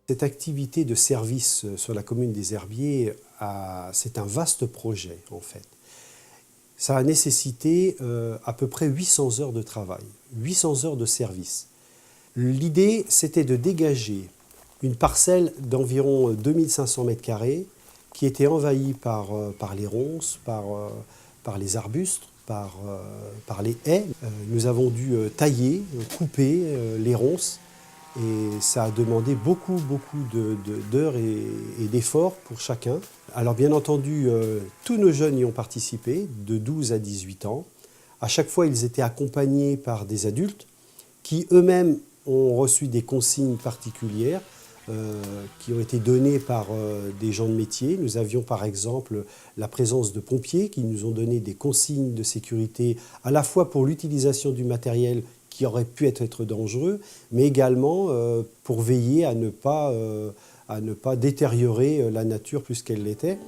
Cette activité de service sur la commune des Herbiers, c'est un vaste projet en fait. Ça a nécessité à peu près 800 heures de travail, 800 heures de service. L'idée, c'était de dégager une parcelle d'environ 2500 m² qui était envahie par les ronces, par les arbustes, par les haies. Nous avons dû tailler, couper les ronces. Et ça a demandé beaucoup d'heures et d'efforts pour chacun. Alors bien entendu, tous nos jeunes y ont participé, de 12 à 18 ans. À chaque fois, ils étaient accompagnés par des adultes qui eux-mêmes ont reçu des consignes particulières qui ont été données par des gens de métier. Nous avions par exemple la présence de pompiers qui nous ont donné des consignes de sécurité à la fois pour l'utilisation du matériel qui aurait pu être dangereux, mais également pour veiller à ne pas détériorer la nature plus qu'elle l'était.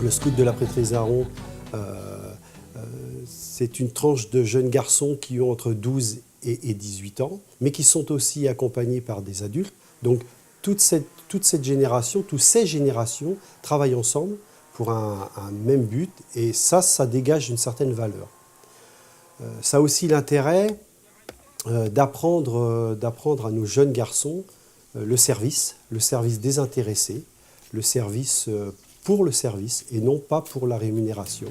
Le scout de la Prêtrise-Aron, c'est une tranche de jeunes garçons qui ont entre 12 et 18 ans, mais qui sont aussi accompagnés par des adultes. Donc toute cette génération, toutes ces générations travaillent ensemble pour un même but, et ça dégage une certaine valeur. Ça a aussi l'intérêt d'apprendre à nos jeunes garçons le service désintéressé, le service pour le service et non pas pour la rémunération.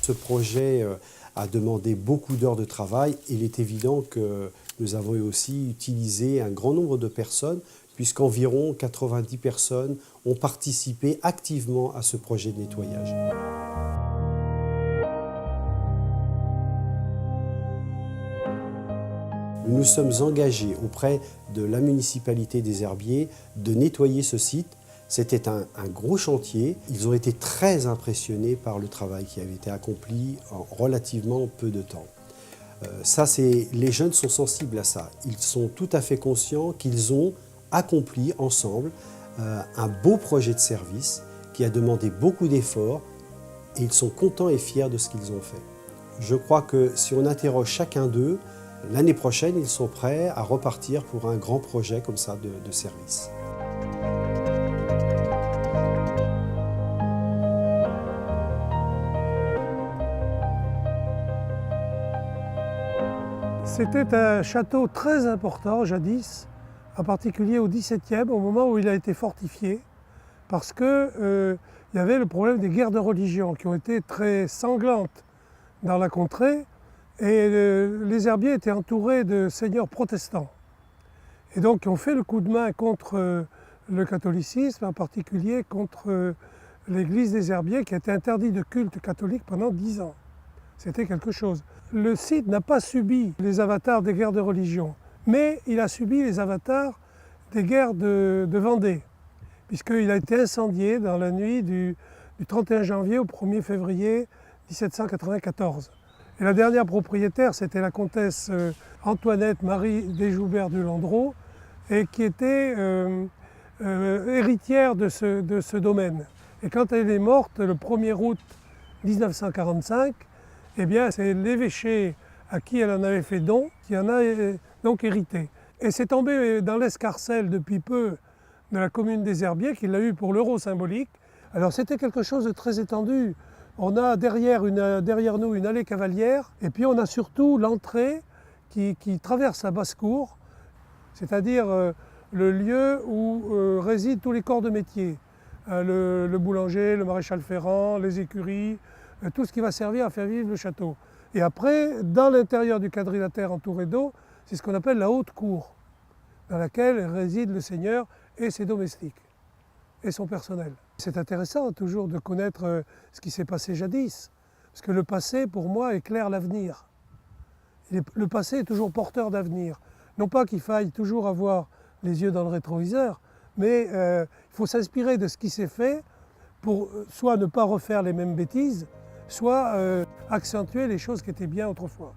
Ce projet a demandé beaucoup d'heures de travail. Il est évident que nous avons aussi utilisé un grand nombre de personnes, puisqu'environ 90 personnes ont participé activement à ce projet de nettoyage. Nous nous sommes engagés auprès de la municipalité des Herbiers de nettoyer ce site. C'était un gros chantier. Ils ont été très impressionnés par le travail qui avait été accompli en relativement peu de temps. Les jeunes sont sensibles à ça. Ils sont tout à fait conscients qu'ils ont accompli ensemble un beau projet de service qui a demandé beaucoup d'efforts, et ils sont contents et fiers de ce qu'ils ont fait. Je crois que si on interroge chacun d'eux, l'année prochaine, ils sont prêts à repartir pour un grand projet comme ça de service. C'était un château très important jadis, en particulier au XVIIe, au moment où il a été fortifié, parce qu'il y avait le problème des guerres de religion qui ont été très sanglantes dans la contrée. Et les Herbiers étaient entourés de seigneurs protestants. Et donc ils ont fait le coup de main contre le catholicisme, en particulier contre l'église des Herbiers qui a été interdite de culte catholique pendant 10 ans. C'était quelque chose. Le site n'a pas subi les avatars des guerres de religion, mais il a subi les avatars des guerres de Vendée, puisqu'il a été incendié dans la nuit du 31 janvier au 1er février 1794. Et la dernière propriétaire, c'était la comtesse Antoinette Marie Desjoubert du Landreau, et qui était héritière de ce domaine. Et quand elle est morte, le 1er août 1945, eh bien, c'est l'évêché à qui elle en avait fait don, qui en a donc hérité. Et c'est tombé dans l'escarcelle depuis peu de la commune des Herbiers, qui l'a eu pour l'euro symbolique. Alors c'était quelque chose de très étendu. On a derrière nous une allée cavalière, et puis on a surtout l'entrée qui traverse la basse-cour, c'est-à-dire le lieu où résident tous les corps de métier. Le boulanger, le maréchal ferrant, les écuries, tout ce qui va servir à faire vivre le château. Et après, dans l'intérieur du quadrilatère entouré d'eau, c'est ce qu'on appelle la haute cour. dans laquelle réside le Seigneur et ses domestiques, et son personnel. C'est intéressant toujours de connaître ce qui s'est passé jadis, parce que le passé, pour moi, éclaire l'avenir. Le passé est toujours porteur d'avenir. Non pas qu'il faille toujours avoir les yeux dans le rétroviseur, mais il faut s'inspirer de ce qui s'est fait pour soit ne pas refaire les mêmes bêtises, soit accentuer les choses qui étaient bien autrefois.